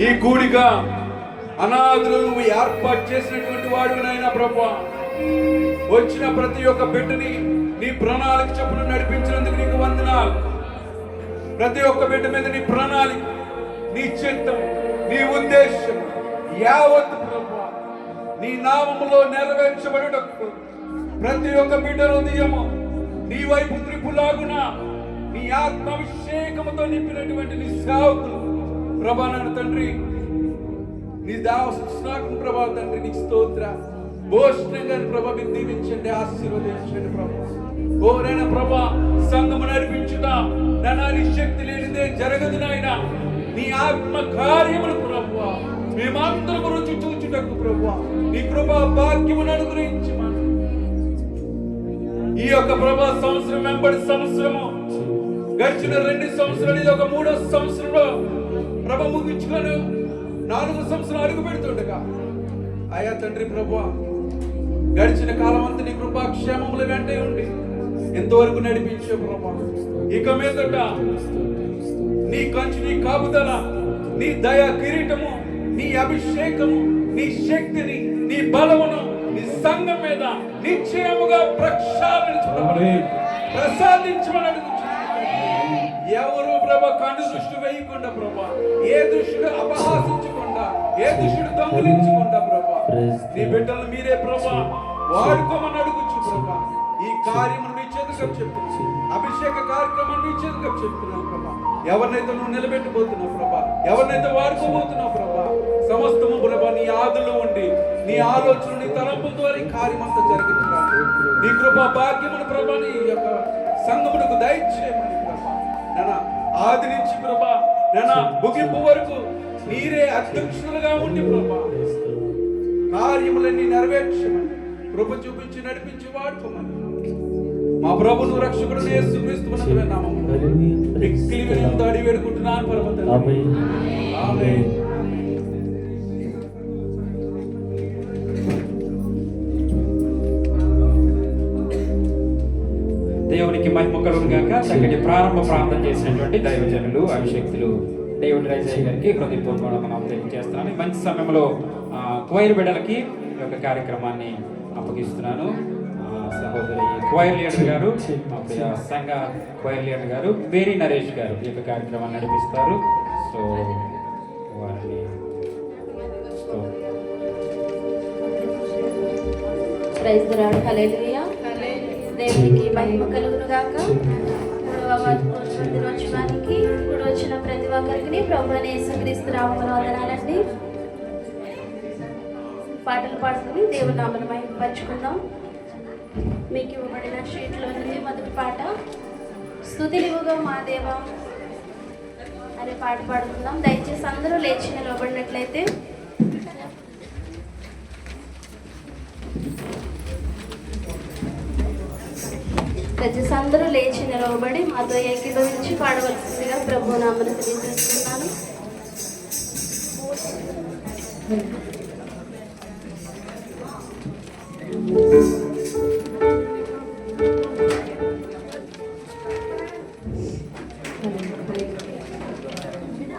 ఈ కూడిక అనాథులు నువ్వు ఏర్పాటు చేసినటువంటి వాడు నాయన ప్రభువా. వచ్చిన ప్రతి ఒక్క బిడ్డని నీ ప్రణాళిక చొప్పున నడిపించినందుకు నీకు వందనాలు. ప్రతి ఒక్క బిడ్డ మీద నీ ప్రణాళిక, నీ చిత్తం, నీ ఉద్దేశం యావత్ ప్రభువా నీ నామములో నెరవేర్చబడుటకు ప్రతి ఒక్క బిడ్డ హృదయము నీ వైపు త్రిపులాగున నీ ఆత్మాభిషేకముతో నింపినటువంటి నీ సేవకులు ప్రభా నన్ను తండ్రి నీ దావస్నాకం ప్రభా తండ్రి నీకు స్తోత్ర భోషణంగా ప్రభా మీరు దీవించండి, ఆశీర్వదించండి ప్రభా. ఓరైనా ప్రభా సంఘము నడిపించుదా ధనాని శక్తి లేనిదే జరగదు నాయన. నీ ఆత్మ కార్యములు ప్రభువా మేమందరము రుచి చూచుటకు ప్రభువా నీ కృపా భాగ్యమును అనుగ్రహించి ఈ యొక్క ప్రభా సంవత్సరం వెంబడి సంవత్సరము గడిచిన 2 సంవత్సరాలు, ఇది ఒక 3వ సంవత్సరంలో ప్రభ ముగించుకొని 4వ సంవత్సరం అడుగు పెడుతుండగా అయా తండ్రి ప్రభువా గడిచిన కాలం అంతా నీ కృపాక్షేమముల వెంటే ఉండి ఎంతవరకు నడిపించే ప్రభా. ఇక మీదట నీ కంచు, నీ కాపుదల, నీ దయా కిరీటము, నీ అభిషేకము, నీ శక్తిని, నీ బలమును నీ సంఘం మీద నిశ్చయముగా ప్రసాదించమని అడుగుతున్నాను. ఎవరు ప్రభా కన్ను దృష్టి వేయకుండా ప్రభా, ఏ దృష్టిని అపహాసించకుండా, ఏ దృష్టిని దొంగిలించకుండా ప్రభా నీ బిడ్డలు మీరే ప్రభా వాడుకోమని అడుగుచ్చు ప్రభా. ఈ కార్యము నీ చేతికి చెప్తున్నాను, అభిషేక కార్యక్రమం నీ చేతికి చెప్తున్నావు ప్రభా. ఎవరినైతే నువ్వు నిలబెట్టబోతున్నావు ప్రభా, ఎవరినైతే వాడుకోబోతున్నావు ప్రభా, సమస్తము ప్రభా నీ ఆదులో ఉండి నీ ఆలోచన, నీ తలంపుల ద్వారా ఈ కార్యం అంతా జరిగించడానికి నీ కృపా భాగ్యమును ప్రభా నీ యొక్క సంఘమునకు దయచేయమని ప్రభా. నానా ఆది నుంచి ప్రభా నానా ముగింపు వరకు మీరే అధ్యక్షులుగా ఉండి ప్రభా కార్యములన్నీ నెరవేర్చమని కృప చూపించి నడిపించి వాడుకోమని మా ప్రభును రక్షకుడు యేసుక్రీస్తు నామములో మిక్కిలి వినయంతో అడిగి వేడుకుంటున్నాను పరమ తండ్రి. ఆమేన్. దేవునికి మహిమ కలుగును గాక. చక్కటి ప్రారంభ ప్రార్థన చేసినటువంటి దైవజనులు అభిషేక్తులు డేవిడ్ రైజయ్య గారికి హృదయపూర్వకంగా మనం తెలియజేస్తున్నాను. మంచి సమయంలో క్వైర్ బిడ్డలకి ఈ యొక్క కార్యక్రమాన్ని అప్పగిస్తున్నాను. సహోదరి క్వైర్ లీడర్ గారు, సంఘ క్వైర్ లీడర్ గారు వేరి నరేష్ గారు ఈ యొక్క కార్యక్రమాన్ని నడిపిస్తారు. సో వారిని ప్రైజ్ ది లార్డ్. హల్లెలూయా. దేవునికి మహిమ కలుగును గాక. దినోత్సవానికి ఇప్పుడు వచ్చిన ప్రతి ఒక్కరికి ప్రభువైన యేసుక్రీస్తు నామమున వందనాలండి. పాటలు పాడుకుని దేవుని నామమును మహిమపరచుకుందాం. మీకు ఇవ్వబడిన షీట్లో నుండి మొదటి పాట స్తుతిలివుగా మా దేవా అనే పాట పాడుకుందాం. దయచేసి అందరూ లేచి నిలబడినట్లయితే దయచేసి అందరూ లేచి నిలవబడి మాతో ఏకీభవించి పాడవలసిందిగా ప్రభు నామమున తెలియజేస్తున్నాను.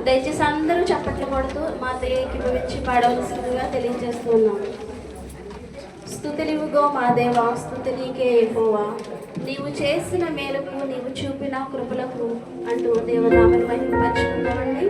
దయచేసి అందరూ చప్పట్లు కొడుతూ మాతో ఏకీభవించి పాడవలసిందిగా తెలియజేస్తున్నాను. స్తుతిలివుగో మా దేవా, స్తుతి నీకే యెహోవా, నీవు చేసిన మేలుకు, నీవు చూపిన కృపలకు అంటూ దేవునామమును మహిమపరచుకుందామండి.